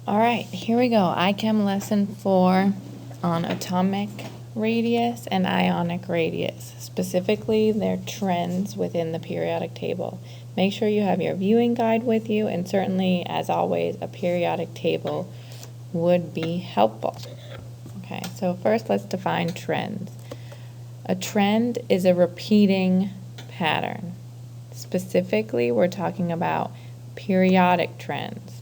All right, here we go. iChem lesson 4 on atomic radius and ionic radius, specifically their trends within the periodic table. Make sure you have your viewing guide with you, and certainly, as always, a periodic table would be helpful. Okay, so first let's define trends. A trend is a repeating pattern. Specifically, we're talking about periodic trends,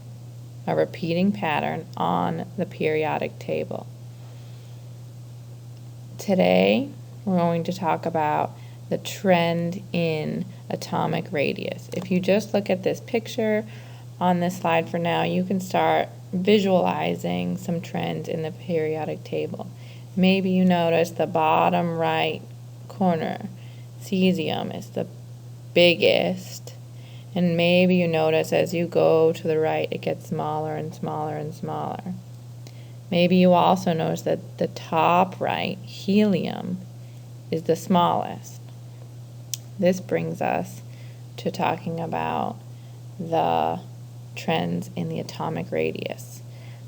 a repeating pattern on the periodic table. Today, we're going to talk about the trend in atomic radius. If you just look at this picture on this slide for now, you can start visualizing some trends in the periodic table. Maybe you notice the bottom right corner, cesium, is the biggest. And maybe you notice as you go to the right, it gets smaller and smaller and smaller. Maybe you also notice that the top right, helium, is the smallest. This brings us to talking about the trends in the atomic radius.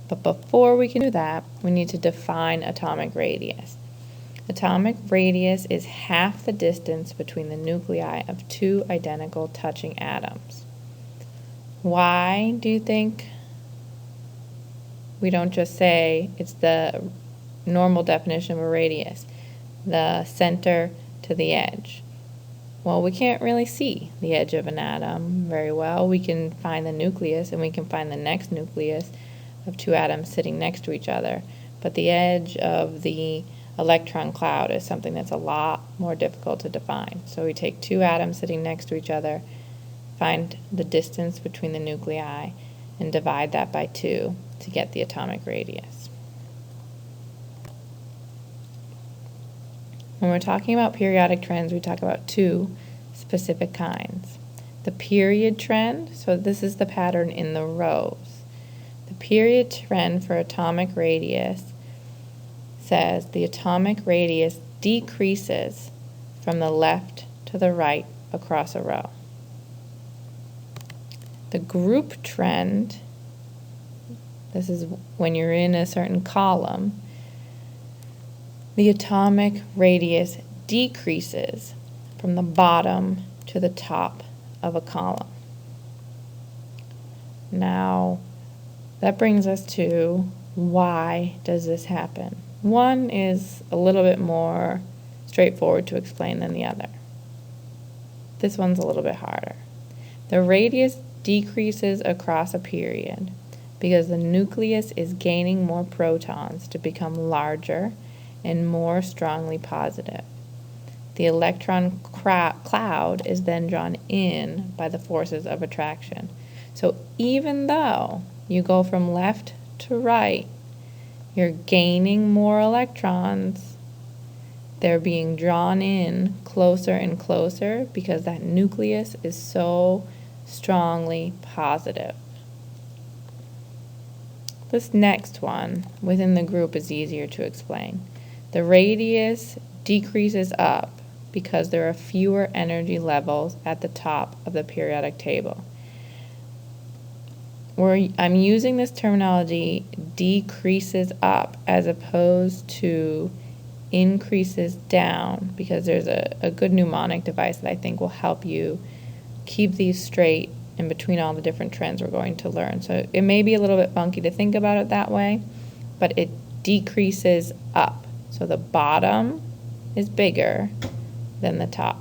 But before we can do that, we need to define atomic radius. Atomic radius is half the distance between the nuclei of two identical touching atoms. Why do you think we don't just say it's the normal definition of a radius, the center to the edge? Well, we can't really see the edge of an atom very well. We can find the nucleus, and we can find the next nucleus of two atoms sitting next to each other. But the edge of the electron cloud is something that's a lot more difficult to define. So we take two atoms sitting next to each other, find the distance between the nuclei, and divide that by 2 to get the atomic radius. When we're talking about periodic trends, we talk about 2 specific kinds. The period trend, so this is the pattern in the rows. The period trend for atomic radius says the atomic radius decreases from the left to the right across a row. The group trend, this is when you're in a certain column, the atomic radius decreases from the bottom to the top of a column. Now, that brings us to why does this happen? One is a little bit more straightforward to explain than the other. This one's a little bit harder. The radius decreases across a period because the nucleus is gaining more protons to become larger and more strongly positive. The electron cloud is then drawn in by the forces of attraction. So even though you go from left to right, you're gaining more electrons, they're being drawn in closer and closer because that nucleus is so strongly positive. This next one within the group is easier to explain. The radius decreases up because there are fewer energy levels at the top of the periodic table. I'm using this terminology decreases up as opposed to increases down because there's a good mnemonic device that I think will help you keep these straight in between all the different trends we're going to learn. So it may be a little bit funky to think about it that way, but it decreases up. So the bottom is bigger than the top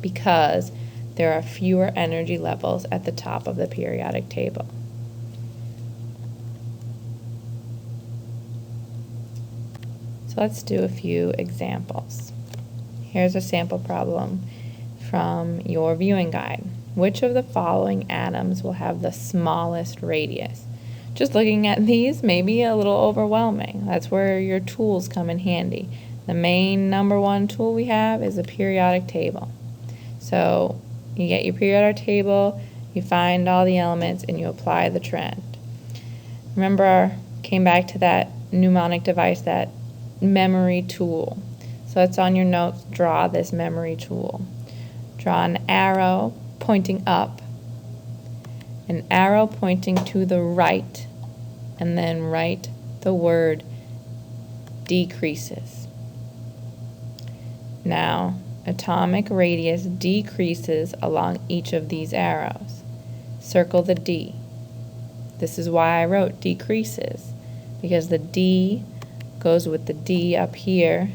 because there are fewer energy levels at the top of the periodic table. So let's do a few examples. Here's a sample problem from your viewing guide. Which of the following atoms will have the smallest radius? Just looking at these may be a little overwhelming. That's where your tools come in handy. The main number 1 tool we have is a periodic table. So you get your periodic table, you find all the elements, and you apply the trend. Remember, came back to that mnemonic device, that memory tool. So it's on your notes, draw this memory tool. Draw an arrow pointing up, an arrow pointing to the right and then write the word decreases. Now, atomic radius decreases along each of these arrows. Circle the D. This is why I wrote decreases, because the D goes with the D up here.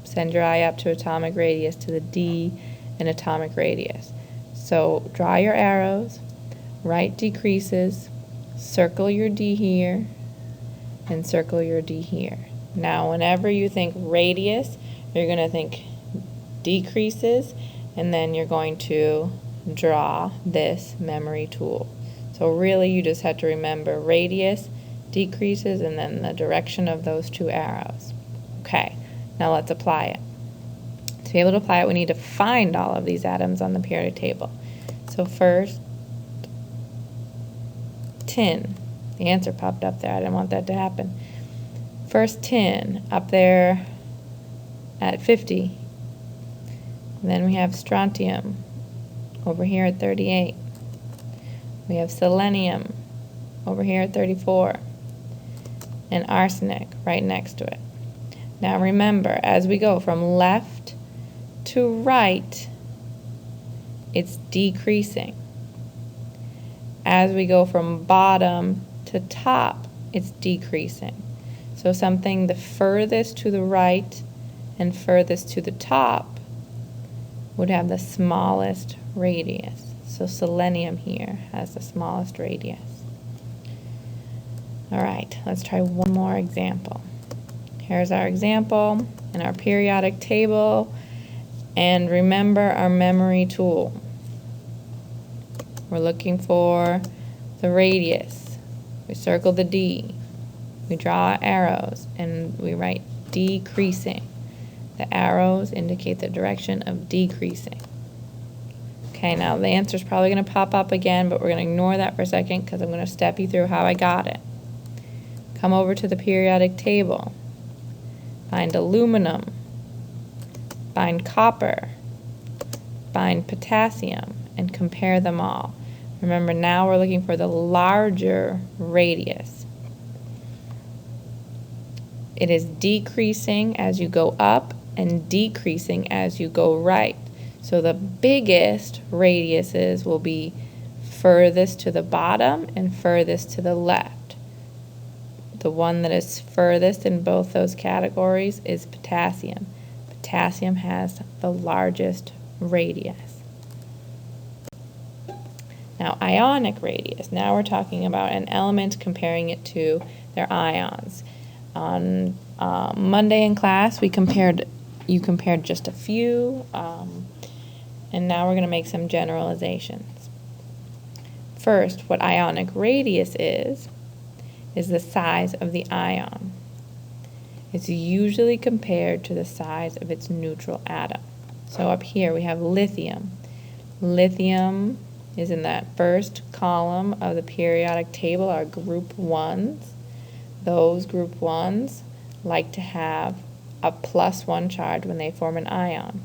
Send your eye up to atomic radius, to the D and atomic radius. So draw your arrows, write decreases, circle your D here, and circle your D here. Now, whenever you think radius, you're going to think decreases, and then you're going to draw this memory tool. So really, you just have to remember radius, decreases, and then the direction of those two arrows. Okay, now let's apply it. To be able to apply it, we need to find all of these atoms on the periodic table. So first, tin. The answer popped up there. I didn't want that to happen. First tin, up there at 50. And then we have strontium over here at 38. We have selenium over here at 34. And arsenic right next to it. Now remember, as we go from left to right, it's decreasing. As we go from bottom to top, it's decreasing. So something the furthest to the right and furthest to the top would have the smallest radius. So selenium here has the smallest radius. All right, let's try one more example. Here's our example in our periodic table. And remember our memory tool. We're looking for the radius. We circle the D. We draw arrows and we write decreasing. The arrows indicate the direction of decreasing. Okay, now the answer is probably going to pop up again, but we're going to ignore that for a second because I'm going to step you through how I got it. Come over to the periodic table. Find aluminum. Find copper. Find potassium and compare them all. Remember, now we're looking for the larger radius. It is decreasing as you go up and decreasing as you go right. So the biggest radiuses will be furthest to the bottom and furthest to the left. The one that is furthest in both those categories is potassium. Potassium has the largest radius. Now, ionic radius. Now we're talking about an element, comparing it to their ions. On Monday in class, you compared just a few, and now we're going to make some generalizations. First, what ionic radius is the size of the ion. It's usually compared to the size of its neutral atom. So up here we have lithium. Lithium is in that first column of the periodic table, our group 1s. Those group 1s like to have a +1 charge when they form an ion.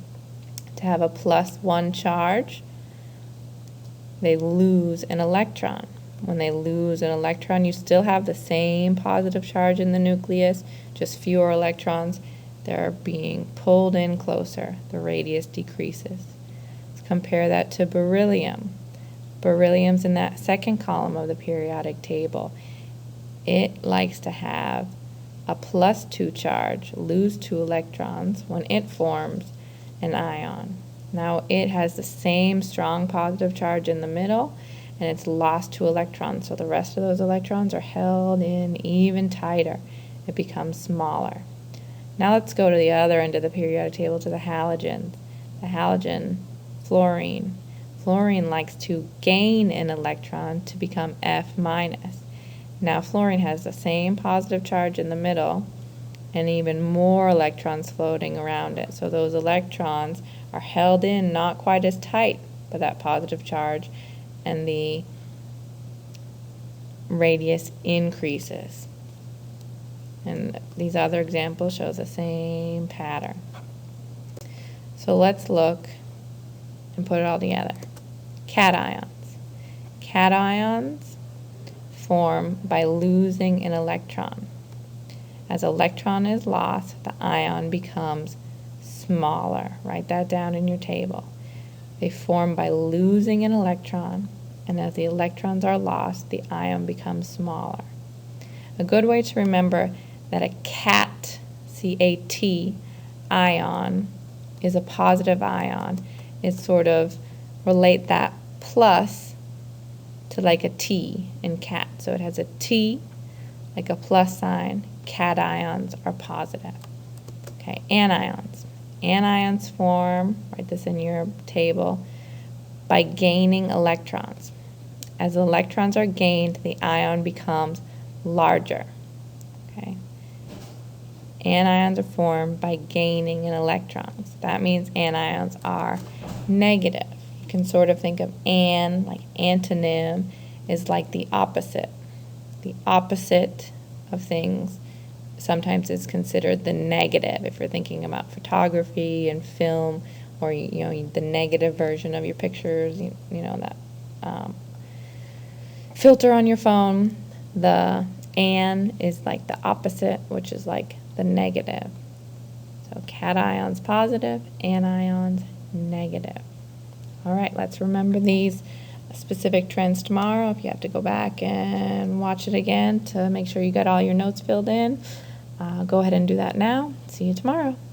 To have a +1 charge, they lose an electron. When they lose an electron, you still have the same positive charge in the nucleus, just fewer electrons. They're being pulled in closer. The radius decreases. Let's compare that to beryllium. Beryllium's in that second column of the periodic table. It likes to have a +2 charge, lose 2 electrons when it forms an ion. Now it has the same strong positive charge in the middle, and it's lost 2 electrons, so the rest of those electrons are held in even tighter. It becomes smaller. Now let's go to the other end of the periodic table, to the halogens. The halogen, fluorine. Fluorine likes to gain an electron to become F-. Now fluorine has the same positive charge in the middle and even more electrons floating around it. So those electrons are held in not quite as tight by that positive charge, and the radius increases. And these other examples show the same pattern. So let's look and put it all together. Cations. Cations form by losing an electron. As electron is lost, the ion becomes smaller. Write that down in your table. They form by losing an electron, and as the electrons are lost, the ion becomes smaller. A good way to remember that a cat, C-A-T, ion is a positive ion is sort of relate that plus to like a T in cat. So it has a T, like a plus sign. Cations are positive. Okay, anions. Anions form, write this in your table, by gaining electrons. As electrons are gained, the ion becomes larger. Okay. Anions are formed by gaining an electrons. That means anions are negative. You can sort of think of like antonym is like the opposite. The opposite of things sometimes is considered the negative if you're thinking about photography and film, or the negative version of your pictures, that filter on your phone. The an is like the opposite, which is like the negative. So cations positive, anions negative. All right, let's remember these specific trends tomorrow. If you have to go back and watch it again to make sure you got all your notes filled in, go ahead and do that now. See you tomorrow.